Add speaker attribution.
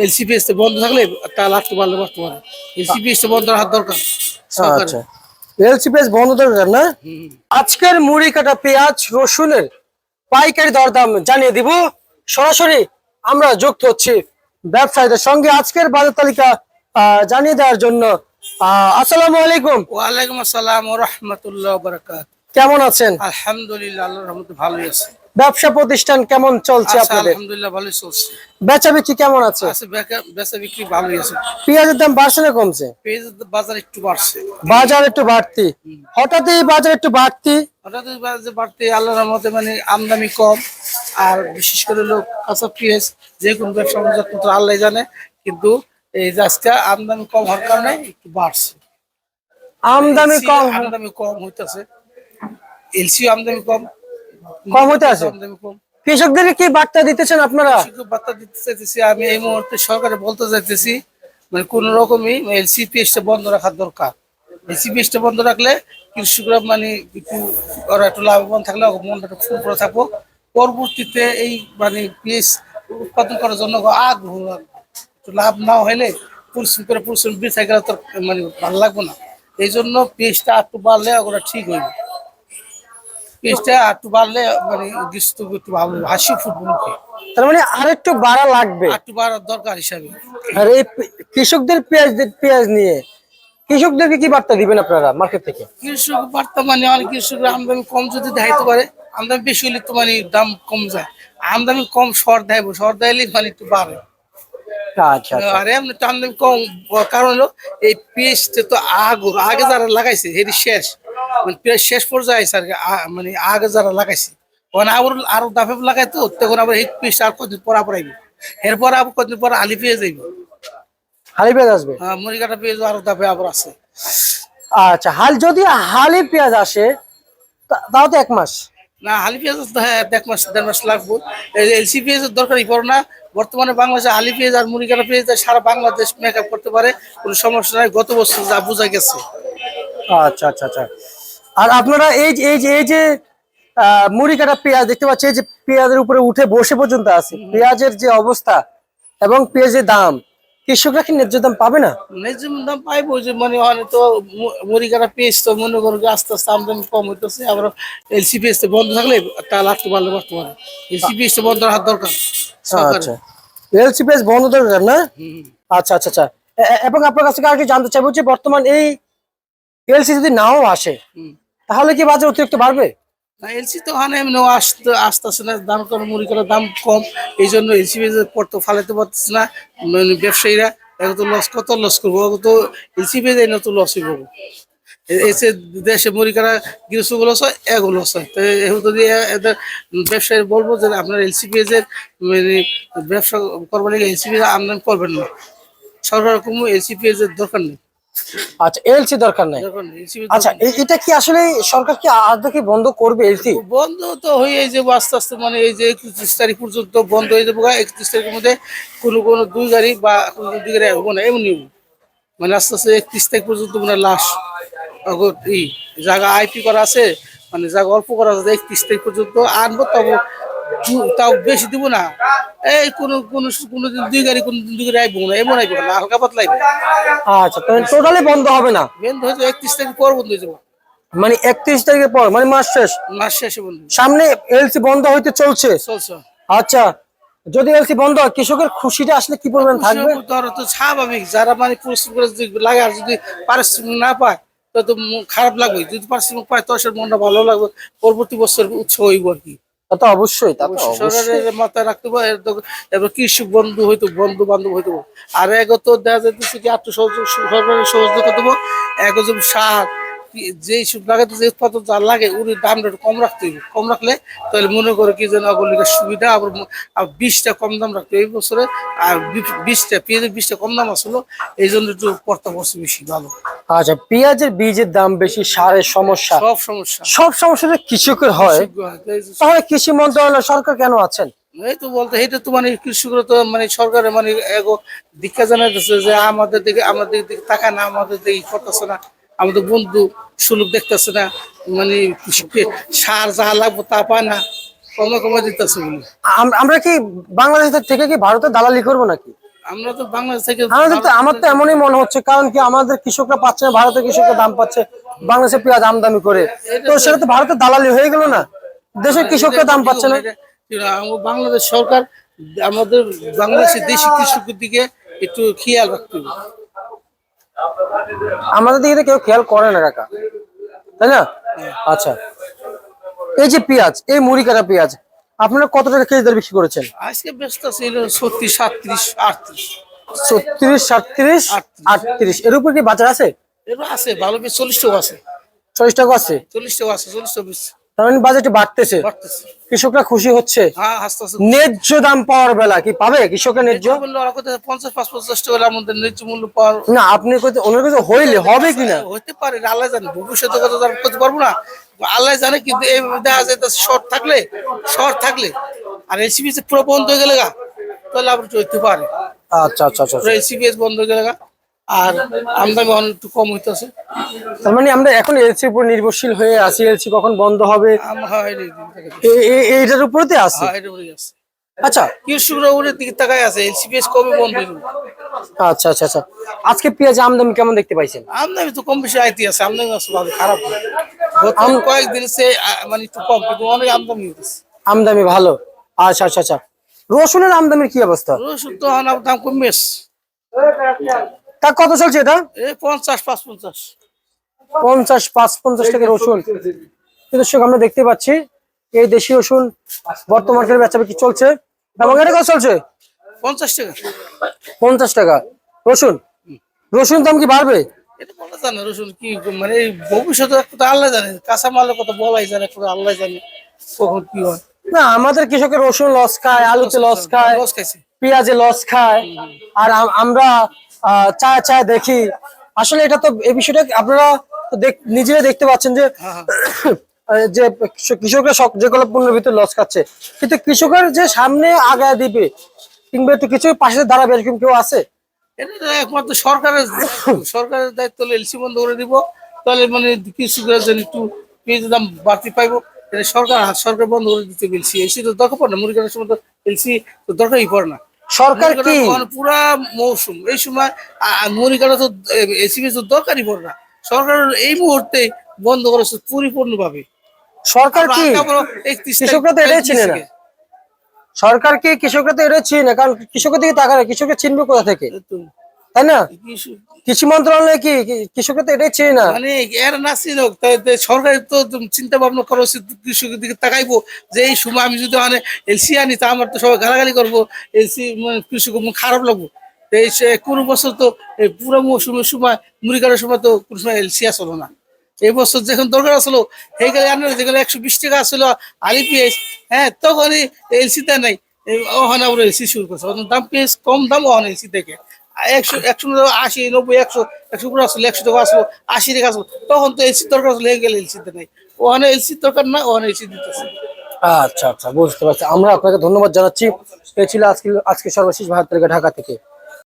Speaker 1: LCPS বন্ধ থাকলে তাহলে আসতে পারলে আসতে পারে। এলসিপিএস বন্ধ রাখার দরকার সরকারের।
Speaker 2: আচ্ছা, এলসিপিএস বন্ধ দরকার না। আজকের মুড়ি কাটা পেঁয়াজ রসুনের পাইকারি দরদাম জানিয়ে দিব। সরাসরি আমরা যুক্ত হচ্ছি ব্যবসায়ীদের সঙ্গে আজকের বাজার তালিকা জানিয়ে দেওয়ার জন্য। আসসালামু আলাইকুম।
Speaker 1: ওয়ালাইকুম আসসালাম ওয়া রাহমাতুল্লাহি ওয়া বারাকাতুহু।
Speaker 2: কেমন আছেন?
Speaker 1: আলহামদুলিল্লাহ, আল্লাহর রহমতে ভালোই আছে।
Speaker 2: ব্যবসা প্রতিষ্ঠান কেমন চলছে আপনাদের?
Speaker 1: আলহামদুলিল্লাহ ভালোই চলছে।
Speaker 2: বেচা বিক্রি কেমন আছে?
Speaker 1: বেচা বিক্রি ভালোই আছে।
Speaker 2: পেঁয়াজের দাম বাড়ছে না কমছে?
Speaker 1: পেঁয়াজের বাজার একটু বাড়ছে।
Speaker 2: বাজার একটু বাড়তি, হঠাৎই বাজার একটু বাড়তি।
Speaker 1: হঠাৎ বাজার বাড়তে আল্লাহর রহমতে মানে আমদানি কম। আর বিশেষ করে লোক কাঁচা পেঁয়াজ যে কোনো ব্যবসা বাণিজ্য আল্লাহ জানে, কিন্তু এই যে আজকে আমদানি কম হওয়ার কারণে একটু বাড়ছে। আমদানি কম হইতেছে। এলসি আমদানি কম
Speaker 2: হইতে আছে।
Speaker 1: আমদানি কম।
Speaker 2: কৃষকদের কি বার্তা দিতেছেন আপনারা?
Speaker 1: বার্তা দিতে চাইতেছি আমি এই মুহূর্তে সরকারে বলতে চাইতেছি, মানে কোন রকমই এলসিপিএসটা বন্ধ রাখার দরকার। এলসিপিএসটা বন্ধ রাখলে কৃষকরা মানে একটু ওরা একটু লাভবান থাকলে মনটা একটু ফুরফুরে থাকবো। পরবর্তীতে এই মানে পেঁয়াজ উৎপাদন করার জন্য আগ্রহ রাখবো। একটু লাভ না হলে পরিশ্রম বৃথা গেলে তো মানে ভালো লাগবে না। এই জন্য পেঁয়াজটা একটু বাড়লে ওরা ঠিক হইবে। পেঁয়াজটা একটু বাড়লে মানে গ্রীষ্ম একটু ভালো হাসি ফুটবো মুখে।
Speaker 2: তার মানে আরেকটু বাড়া লাগবে,
Speaker 1: একটু বাড়ার দরকার হিসাবে।
Speaker 2: আর এই কৃষকদের পেঁয়াজ নিয়ে কৃষকদেরকে কি বার্তা দিবেন আপনারা মার্কেট থেকে?
Speaker 1: কৃষক বার্তা মানে অনেক কৃষকরা আমদানি কম যদি দেখাইতে পারে, আমদানি বেশি হলে তো মানে দাম কম যায়। আমদানি কম শর্ট দেয়লে মানে একটু বাড়ে।
Speaker 2: আচ্ছা,
Speaker 1: আর এমনি তো আমদানি কম কারণ হলো এই পেঁয়াজটা তো আগে যারা লাগাইছে সেটি শেষ, মানে পেঁয়াজ শেষ পর্যায়ে আছে আর কি। মানে আগে যারা লাগাইছে ওখানে আরো দাফে লাগাইতো, তখন আবার এই পেঁয়াজটা আর কতদিন পর আইবে। এরপর আবার কতদিন পর আলি পেঁয়াজ আইবে,
Speaker 2: হালি পেঁয়াজ আসবে।
Speaker 1: মুড়ি কাটা পেঁয়াজ আরো দাফে আবার আছে।
Speaker 2: আচ্ছা, যদি হালি পেঁয়াজ আসে তাও তো 1 মাস
Speaker 1: না, হালি পেঁয়াজ তো হ্যাঁ 1 মাস 1.5 মাস লাগবে। এলসি পেঁয়াজের দরকারই পড়ে না। বর্তমানে বাংলাদেশে হালি পেঁয়াজ আর মুড়ি কাটা পেঁয়াজ সারা বাংলাদেশ মেকআপ করতে পারে, কোনো সমস্যা নাই। গত বছর যা বোঝা গেছে।
Speaker 2: আচ্ছা আচ্ছা আচ্ছা। আর আপনারা এই যে মুড়ি কাটা পেঁয়াজ দেখতে পাচ্ছি, এই যে পেঁয়াজের উপরে উঠে বসে পর্যন্ত আছে, পেঁয়াজের যে অবস্থা এবং পেঁয়াজের দাম, কৃষকরা কি ন্যায্য দাম পাবে না?
Speaker 1: ন্যায্য দাম পাইবো যে মানে ওখানে তো মুড়ি কাটা পেঁয়াজ তো মনে করো আস্তে আস্তে আমদানি কম হইতেছে। আবার এলসি পেঁয়াজ বন্ধ থাকলে তাহলে আসতে পারলে আসতে পারে। এলসি পেঁয়াজ বন্ধ রাখার দরকার সরকারের।
Speaker 2: আচ্ছা, এলসিপিএস বন্ধ দরকার না। আচ্ছা আচ্ছা আচ্ছা। এবং আপনার কাছে আর কি জানতে চাইবো যে বর্তমান এই এলসি যদি নাও আসে তাহলে কি বাজার অতিরিক্ত বাড়বে?
Speaker 1: না, এলসি তো ওখানে এমনি আসতেছে না, দাম কম, মুড়ি করার দাম কম। এই জন্য এলসি পড়তে ফালাইতে পারতেছে না মানে ব্যবসায়ীরা। এখন তো কত লস করবো, তো এলসি পেয়ে না তো লসই করবো। এসে দেশে মুড়ি কাটা গৃহস্থগুলো এগুলো হয়। তো যদি এদের ব্যবসায়ী বলবো যে আপনার এলসি পেঁয়াজের মানে ব্যবসা করবার লাগে এলসি পেঁয়াজ আমদানি করবেন না। সরকার কোনো এলসি পেঁয়াজের দরকার নেই।
Speaker 2: আচ্ছা, এলসি দরকার নাই। আচ্ছা, এটা কি আসলে সরকার কি আদৌ কি বন্ধ করবে এলসি?
Speaker 1: বন্ধ তো হয়ে যাবো আস্তে আস্তে, মানে এই যে 31 তারিখ পর্যন্ত বন্ধ হয়ে যাবো। 31 তারিখের মধ্যে কোনো 2 গাড়ি বা কোনো 2 গাড়ি হবো না এমনি, মানে আস্তে আস্তে 31 তারিখ পর্যন্ত মানে লাশ জায়গা আইপি করা আছে, মানে জায়গা অল্প করা আছে। 31 তারিখ পর্যন্ত আনবো, তাও বেশি দিব না। এই কোনোদিন 2 গাড়ি, কোনদিন 2 গাড়ি আইবো না, এমন আইবো না, হালকা পাতলা আইবো।
Speaker 2: আচ্ছা, তাহলে টোটালি বন্ধ হবে না?
Speaker 1: বন্ধ হয়ে যাবে 31 তারিখ পর বন্ধ হয়ে যাবো।
Speaker 2: মানে 31 তারিখের পর, মানে মাস
Speaker 1: শেষে বন্ধ।
Speaker 2: সামনে এলসি বন্ধ হইতে চলছে। আচ্ছা, যদি এলসি বন্ধ হয় কৃষকের খুশিটা আসলে কি পরিমাণ থাকবে?
Speaker 1: তো স্বাভাবিক, যারা মানে পরিশ্রম করে লাগে আর যদি পারিশ্রমিক না পায় তো খারাপ লাগবে। যদি পারিশ্রমিক পায় তো সে মনটা ভালো লাগবে, পরবর্তী বছর উৎসাহ হইব আর কি।
Speaker 2: তা তো অবশ্যই,
Speaker 1: সরকারের মাথায় রাখতে হবে। এবার কৃষক বন্ধু হইতো, বন্ধু বান্ধব হইতো। আর এগত দেখা যাইতেছে কি আত্ম সরকারের সহযোগিতা দেবো। একজন সার যেই সব লাগাতে যে উৎপাদন যা লাগে উনি দামটা কম রাখতে হবে। কম রাখলে তাহলে মনে করে কি যেন অগলিকার সুবিধা। আবার বীজটা কম দাম রাখতে এই বছরে। আর পেঁয়াজের বীজটা কম দাম আসলো, এই জন্য একটু পড়তে বসে বেশি ভালো।
Speaker 2: আচ্ছা, পেঁয়াজের বীজের দাম বেশি, সারের সমস্যা, সব সমস্যা কৃষকের হয়, তাহলে কৃষি মন্ত্রণালয় সরকার কেন আছেন?
Speaker 1: এই তো বলতে এটা তো মানে কৃষকরা তো মানে সরকারের মানে এগো দীক্ষা জানাইতেছে যে আমাদের দিকে টাকা না, আমাদের দিকে করতেছে না, আমাদের বন্ধু সুলভ দেখতেছে না, মানে সার যা লাগবো তা পায় না, কমে দিতেছে বলে।
Speaker 2: আমরা কি বাংলাদেশ থেকে কি ভারতের দালালি করবো নাকি?
Speaker 1: আমরা তো বাংলাদেশ থেকে
Speaker 2: আমার তো এমনই মনে হচ্ছে, কারণ কি আমাদের কৃষকরা পাচ্ছে না, ভারতের কৃষকরা দাম পাচ্ছে, বাংলাদেশে পেঁয়াজ আমদানি করে, তো সেটা তো ভারতের দালালি হয়ে গেল না, দেশের কৃষকরা দাম পাচ্ছে না।
Speaker 1: বাংলাদেশ সরকার আমাদের বাংলাদেশের দেশি কৃষকের দিকে একটু খেয়াল রাখতে হবে।
Speaker 2: আমাদের দিকে তো কেউ খেয়াল করে না কাকা, তাই না? আচ্ছা, এই যে পেঁয়াজ, এই মুড়ি কাটা পেঁয়াজ আপনারা কত টাকা কেজি দরে বিক্রি করেছেন?
Speaker 1: আজকে ব্যস্ত ছিল 36, 37, 38।
Speaker 2: 36, 37, 38 এর উপর কি বাজার আছে?
Speaker 1: এবার আছে ভালো বেশ 40 টাকা আছে,
Speaker 2: 40 টাকা আছে,
Speaker 1: 40 টাকা আছে, 40 টাকা বেশি
Speaker 2: তার মানে বাজারটা বাড়তেছে,
Speaker 1: বাড়তেছে।
Speaker 2: কৃষকরা খুশি হচ্ছে।
Speaker 1: হ্যাঁ, আস্তে আস্তে
Speaker 2: ন্যায্য দাম পাওয়ার বেলা কি পাবে কৃষকের ন্যায্য?
Speaker 1: মূল্য ওরা কোথায় 50, 50 টাকা আমাদের ন্যায্য মূল্য পাওয়ার
Speaker 2: না, আপনি ওনার কাছে হইলে হবে কিনা?
Speaker 1: হতে পারে, আল্লাহ জানে, ভবিষ্যতে কথা তো আর করতে পারবো না, আল্লাহ জানে। কিন্তু এই দেখা যায় শর্ট থাকলে আর এসিবি পুরো বন্ধ হয়ে গেলে গা, তাহলে আবার চলতে পারে।
Speaker 2: আচ্ছা আচ্ছা আচ্ছা,
Speaker 1: এসিবিএস বন্ধ হয়ে গেলে গা, আর আমদানি অনেক একটু কম হইতেছে।
Speaker 2: তার মানে আমরা এখন এলসি উপর নির্ভরশীল হয়ে আছি, এলসি কখন বন্ধ হবে এইটার উপরতে আছে। আচ্ছা,
Speaker 1: কৃষকরা ওদের দিকে তাকায় আছে, এলসিপিএস কবে বন্ধ হইল।
Speaker 2: আচ্ছা আচ্ছা আচ্ছা, আজকে পেঁয়াজ আমদানি কেমন দেখতে পাইছেন?
Speaker 1: আমদানি তো কম বেশি আইতি আছে, আমদানি আছে ভালো, খারাপ না। গত কয়েকদিন সে মানে একটু কম, কিন্তু অনেক আমদানি হইতেছে।
Speaker 2: আমদানি ভালো। আচ্ছা আচ্ছা আচ্ছা, রসুনের আমদানির কি অবস্থা?
Speaker 1: রসুন তো দাম কমেস,
Speaker 2: তা কত চলছে এটা?
Speaker 1: 50, 55।
Speaker 2: 50, 55 টাকা রসুন। দর্শক আমরা দেখতে পাচ্ছি এই দেশি রসুন বর্তমান বেচা বিক্রি চলছে, এবং এটা কত চলছে?
Speaker 1: 50 টাকা।
Speaker 2: 50 টাকা রসুন। রসুন দাম কি বাড়বে?
Speaker 1: এটা বলা জানে, রসুন কি মানে ভবিষ্যতে কথা আল্লাহ জানে, কাঁচা মালের কথা বলাই জানে, আল্লাহ জানে কখন কি হয়।
Speaker 2: না, আমাদের কৃষকের রসুন লস খায়, আলুতে লস খায়,
Speaker 1: লস খাইছে,
Speaker 2: পেঁয়াজে লস খায়, আর আমরা চায় চায় দেখি। আসলে এটা তো এই বিষয়টা আপনারা তো নিজেরাই দেখতে পাচ্ছেন যে যে কৃষকরা যেগুলো পণ্যের ভিতরে লস খাচ্ছে, কিন্তু কৃষকের যে সামনে আগায় দিবে কিংবা একটু কিছু পাশে দাঁড়াবে এরকম কেউ আছে?
Speaker 1: এটা একমাত্র সরকারের দায়িত্ব, এলসি বন্ধ করে দিব, তাহলে মানে কৃষকরা যেন একটু পেঁয়াজের দাম বাড়তি পাইবো। এটা সরকার বন্ধ করে দিতে বলছি, এলসি তো দরকার পড়ে না, মুড়ি কাটার সময় তো এলসি তো দরকারই পড়ে না।
Speaker 2: সরকার কি
Speaker 1: পুরা মৌসুম এই সময় মুড়ি কাটা তো এলসি তো দরকারই পড়ে না, সরকার এই মুহূর্তে বন্ধ করেছে পরিপূর্ণ ভাবে।
Speaker 2: সরকার কি কৃষকরা তো এটাই চিনে না, সরকার কি কৃষকরা তো এটাই চিনে না, কারণ কৃষকের দিকে তাকায়, কৃষকের চিনবে কোথা থেকে, তাই না? কৃষি মন্ত্রণালয় কি কৃষকরা তো এটাই চিনে না,
Speaker 1: মানে এর না চিনুক, সরকার তো চিন্তা ভাবনা করা উচিত, কৃষকের দিকে তাকাইবো যে এই সময় আমি যদি মানে এলসি আনি তা আমার তো সবাই গালাগালি করবো, এলসি মানে কৃষক খারাপ লাগবো। কোনো বছর তো পুরো মৌসুমের সময় মুড়ি কাটার সময় তো কোনো সময় এলসি আসলো না। এই বছর যখন দরকার আসলো সেই গেলে আনলো, যেগুলো 120 টাকা আসলো আলি পেঁয়াজ, হ্যাঁ তখনই এলসিতে নাই, ওখানে আবার এলসি শুরু করছে, দাম পেঁয়াজ কম দাম ওখানে এলসি থেকে 100, 80, 90, 100 করে আসলো, 100 টাকা আসলো, 80 টাকা আসলো, তখন তো এলসির দরকার আসলো, হয়ে গেলে এলসিতে নাই, ওখানে এলসির দরকার না, ওখানে এলসি দিতেছে।
Speaker 2: আচ্ছা আচ্ছা, বুঝতে পারছি। আমরা আপনাকে ধন্যবাদ জানাচ্ছি। এ ছিল আজকে সর্বশেষ 72 ঢাকা থেকে।